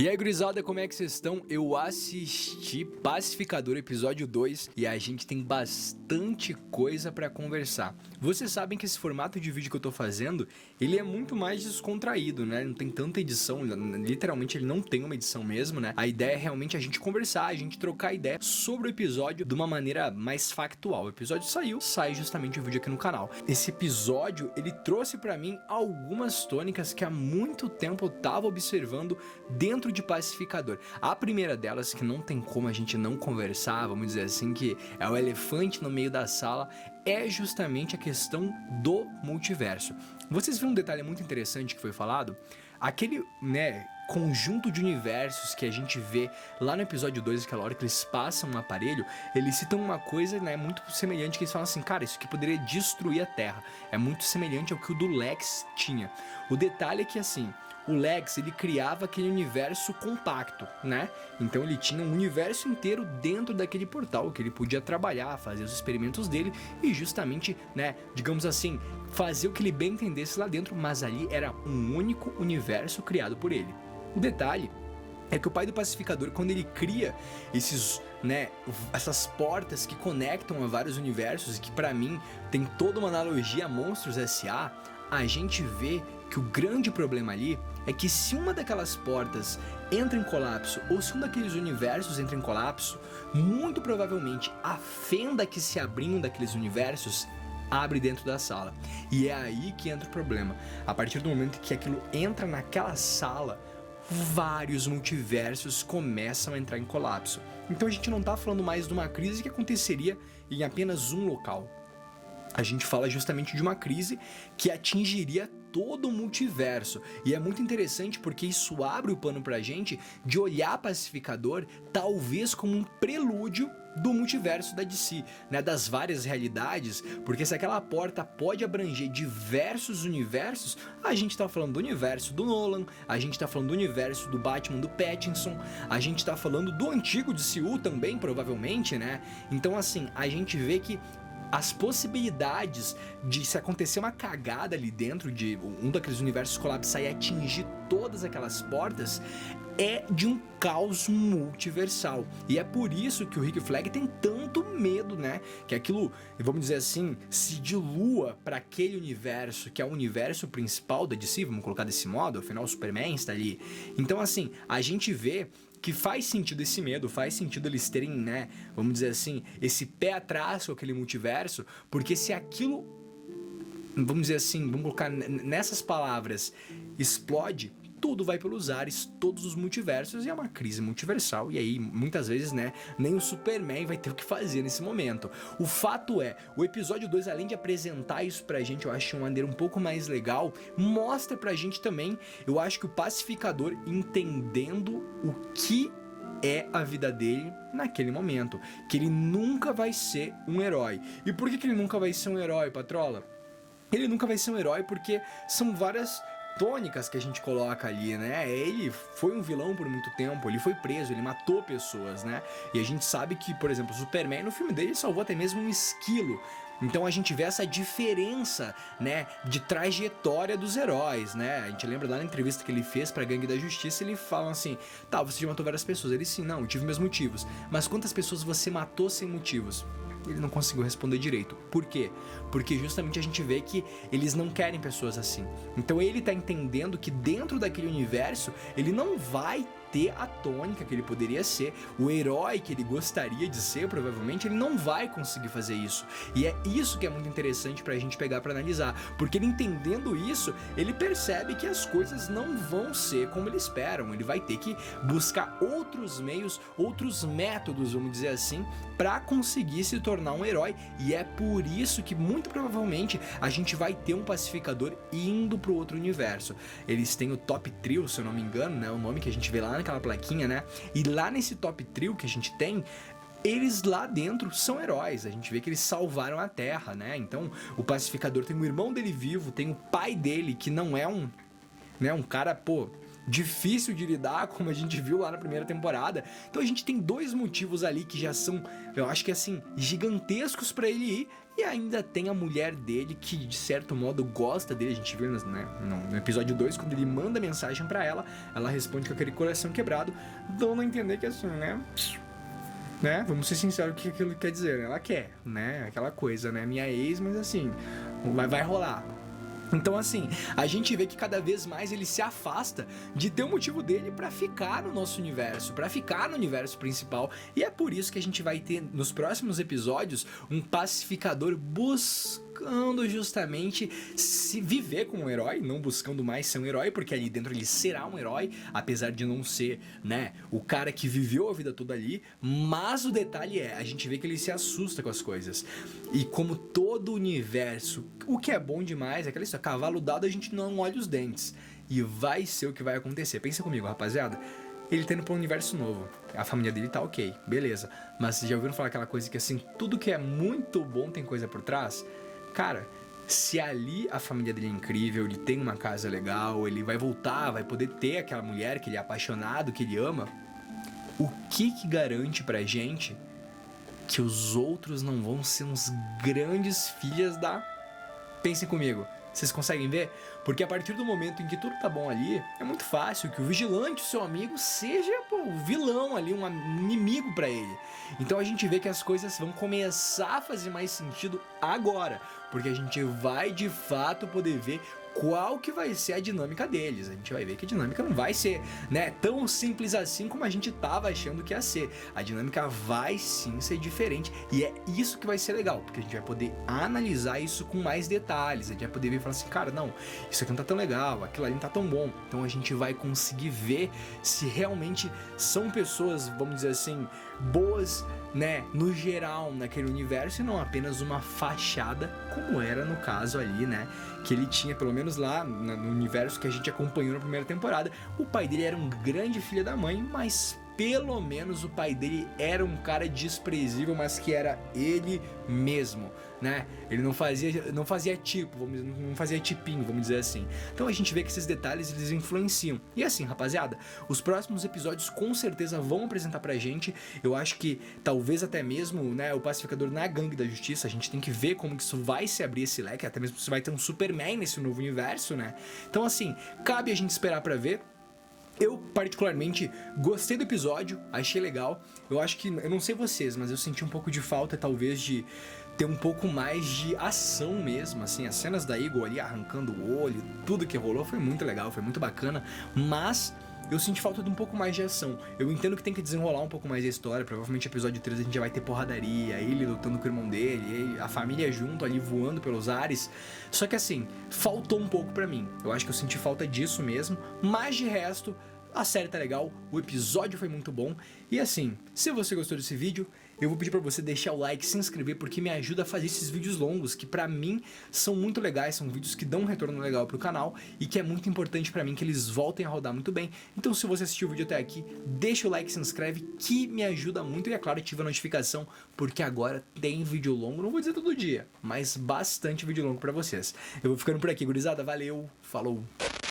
E aí, gurizada, como é que vocês estão? Eu assisti Pacificador episódio 2 e a gente tem bastante coisa pra conversar. Vocês sabem que esse formato de vídeo que eu tô fazendo, ele é muito mais descontraído, né? Não tem tanta edição, literalmente ele não tem uma edição mesmo, né? A ideia é realmente a gente conversar, a gente trocar ideia sobre o episódio de uma maneira mais factual. O episódio saiu, sai justamente o vídeo aqui no canal. Esse episódio, ele trouxe pra mim algumas tônicas que há muito tempo eu tava observando dentro de Pacificador. A primeira delas, que não tem como a gente não conversar, vamos dizer assim, que é o elefante no meio da sala, é justamente a questão do multiverso. Vocês viram um detalhe muito interessante que foi falado? Aquele, conjunto de universos que a gente vê lá no episódio 2, aquela hora que eles passam um aparelho, eles citam uma coisa, muito semelhante, que eles falam assim, cara, isso aqui poderia destruir a Terra. É muito semelhante ao que o do Lex tinha. O detalhe é que, assim, o Lex, ele criava aquele universo compacto, né? Então ele tinha um universo inteiro dentro daquele portal, que ele podia trabalhar, fazer os experimentos dele e justamente, digamos assim, fazer o que ele bem entendesse lá dentro, mas ali era um único universo criado por ele. O detalhe é que o pai do Pacificador, quando ele cria essas portas que conectam a vários universos e que pra mim tem toda uma analogia a Monstros S.A., a gente vê que o grande problema ali é que se uma daquelas portas entra em colapso ou se um daqueles universos entra em colapso, muito provavelmente a fenda que se abriu daqueles universos abre dentro da sala. E é aí que entra o problema. A partir do momento que aquilo entra naquela sala, vários multiversos começam a entrar em colapso. Então a gente não está falando mais de uma crise que aconteceria em apenas um local. A gente fala justamente de uma crise que atingiria todo o multiverso. E é muito interessante porque isso abre o pano pra gente de olhar Pacificador talvez como um prelúdio do multiverso da DC, das várias realidades, porque se aquela porta pode abranger diversos universos, a gente tá falando do universo do Nolan, a gente tá falando do universo do Batman do Pattinson, a gente tá falando do antigo DCU também, provavelmente, Então assim, a gente vê que as possibilidades de se acontecer uma cagada ali dentro de um daqueles universos colapsar e atingir todas aquelas portas é de um caos multiversal. E é por isso que o Rick Flag tem tanto medo, que aquilo, vamos dizer assim, se dilua para aquele universo, que é o universo principal da DC, vamos colocar desse modo, afinal o Superman está ali. Então assim, a gente vê que faz sentido esse medo, faz sentido eles terem, vamos dizer assim, esse pé atrás com aquele multiverso, porque se aquilo, vamos dizer assim, vamos colocar nessas palavras, explode, tudo vai pelos ares, todos os multiversos, e é uma crise multiversal, e aí, muitas vezes, nem o Superman vai ter o que fazer nesse momento. O fato é, o episódio 2, além de apresentar isso pra gente, eu acho de uma maneira um pouco mais legal, mostra pra gente também, eu acho que o Pacificador entendendo o que é a vida dele naquele momento, que ele nunca vai ser um herói. E por que ele nunca vai ser um herói, Patrola? Ele nunca vai ser um herói porque são várias tônicas que a gente coloca ali, Ele foi um vilão por muito tempo, ele foi preso, ele matou pessoas, E a gente sabe que, por exemplo, o Superman no filme dele salvou até mesmo um esquilo. Então a gente vê essa diferença, de trajetória dos heróis, A gente lembra lá na entrevista que ele fez pra Gangue da Justiça, ele fala assim, tá, você já matou várias pessoas. Ele, sim, não, eu tive meus motivos. Mas quantas pessoas você matou sem motivos? Ele não conseguiu responder direito. Por quê? Porque justamente a gente vê que eles não querem pessoas assim. Então ele tá entendendo que dentro daquele universo, ele não vai ter a tônica que ele poderia ser, o herói que ele gostaria de ser, provavelmente, ele não vai conseguir fazer isso. E é isso que é muito interessante pra gente pegar pra analisar, porque ele entendendo isso, ele percebe que as coisas não vão ser como ele esperam, ele vai ter que buscar outros meios, outros métodos, vamos dizer assim, pra conseguir se tornar um herói, e é por isso que muito provavelmente a gente vai ter um Pacificador indo pro outro universo. Eles têm o Top Trio, se eu não me engano, o nome que a gente vê lá naquela plaquinha, e lá nesse Top Trio que a gente tem, eles lá dentro são heróis, a gente vê que eles salvaram a Terra, Então o Pacificador tem o irmão dele vivo, tem o pai dele que não é um cara, difícil de lidar, como a gente viu lá na primeira temporada. Então a gente tem dois motivos ali que já são, eu acho que assim, gigantescos pra ele ir. E ainda tem a mulher dele que de certo modo gosta dele. A gente viu no episódio 2, quando ele manda mensagem pra ela, ela responde com aquele coração quebrado, dando a entender que assim, né? Vamos ser sinceros o que aquilo quer dizer. Ela quer, né? Aquela coisa, né? Minha ex, mas assim, vai rolar. Então assim, a gente vê que cada vez mais ele se afasta de ter o motivo dele pra ficar no nosso universo, pra ficar no universo principal. E é por isso que a gente vai ter nos próximos episódios um pacificador buscando justamente se viver como um herói, não buscando mais ser um herói, porque ali dentro ele será um herói, apesar de não ser, né, o cara que viveu a vida toda ali. Mas o detalhe é, a gente vê que ele se assusta com as coisas. E como todo o universo, o que é bom demais é aquela história, cavalo dado a gente não olha os dentes. E vai ser o que vai acontecer. Pensa comigo, rapaziada. Ele tá indo pra um universo novo. A família dele tá ok, beleza. Mas vocês já ouviram falar aquela coisa que assim, tudo que é muito bom tem coisa por trás? Cara, se ali a família dele é incrível, ele tem uma casa legal, ele vai voltar, vai poder ter aquela mulher que ele é apaixonado, que ele ama, o que garante pra gente que os outros não vão ser uns grandes filhas da... Pensem comigo, vocês conseguem ver? Porque a partir do momento em que tudo tá bom ali, é muito fácil que o vigilante, o seu amigo, seja o vilão ali, um inimigo pra ele. Então a gente vê que as coisas vão começar a fazer mais sentido agora, porque a gente vai de fato poder ver qual que vai ser a dinâmica deles. A gente vai ver que a dinâmica não vai ser, né, tão simples assim como a gente tava achando que ia ser. A dinâmica vai sim ser diferente, e é isso que vai ser legal, porque a gente vai poder analisar isso com mais detalhes. A gente vai poder ver e falar assim, cara, não, isso aqui não tá tão legal, aquilo ali não tá tão bom. Então a gente vai conseguir ver se realmente são pessoas, vamos dizer assim, boas, né, no geral naquele universo, e não apenas uma fachada, como era no caso ali, né, que ele tinha, pelo menos lá no universo que a gente acompanhou na primeira temporada. O pai dele era um grande filho da mãe, mas pelo menos o pai dele era um cara desprezível, mas que era ele mesmo, né? Ele não fazia tipo, não fazia tipinho, vamos dizer assim. Então a gente vê que esses detalhes eles influenciam. E assim, rapaziada, os próximos episódios com certeza vão apresentar pra gente. Eu acho que talvez até mesmo, né, o pacificador na gangue da justiça. A gente tem que ver como que isso vai se abrir esse leque, até mesmo se vai ter um Superman nesse novo universo, né? Então assim, cabe a gente esperar pra ver. Eu, particularmente, gostei do episódio, achei legal. Eu acho que, eu não sei vocês, mas eu senti um pouco de falta, talvez, de ter um pouco mais de ação mesmo, assim. As cenas da Eagle ali arrancando o olho, tudo que rolou foi muito legal, foi muito bacana. Mas eu senti falta de um pouco mais de ação. Eu entendo que tem que desenrolar um pouco mais a história. Provavelmente episódio 3 a gente já vai ter porradaria, ele lutando com o irmão dele, a família junto ali voando pelos ares. Só que assim, faltou um pouco pra mim. Eu acho que eu senti falta disso mesmo. Mas de resto, a série tá legal, o episódio foi muito bom. E assim, se você gostou desse vídeo, eu vou pedir pra você deixar o like, se inscrever, porque me ajuda a fazer esses vídeos longos, que pra mim são muito legais, são vídeos que dão um retorno legal pro canal, e que é muito importante pra mim que eles voltem a rodar muito bem. Então se você assistiu o vídeo até aqui, deixa o like, se inscreve, que me ajuda muito, e é claro, ativa a notificação, porque agora tem vídeo longo, não vou dizer todo dia, mas bastante vídeo longo pra vocês. Eu vou ficando por aqui, gurizada, valeu, falou!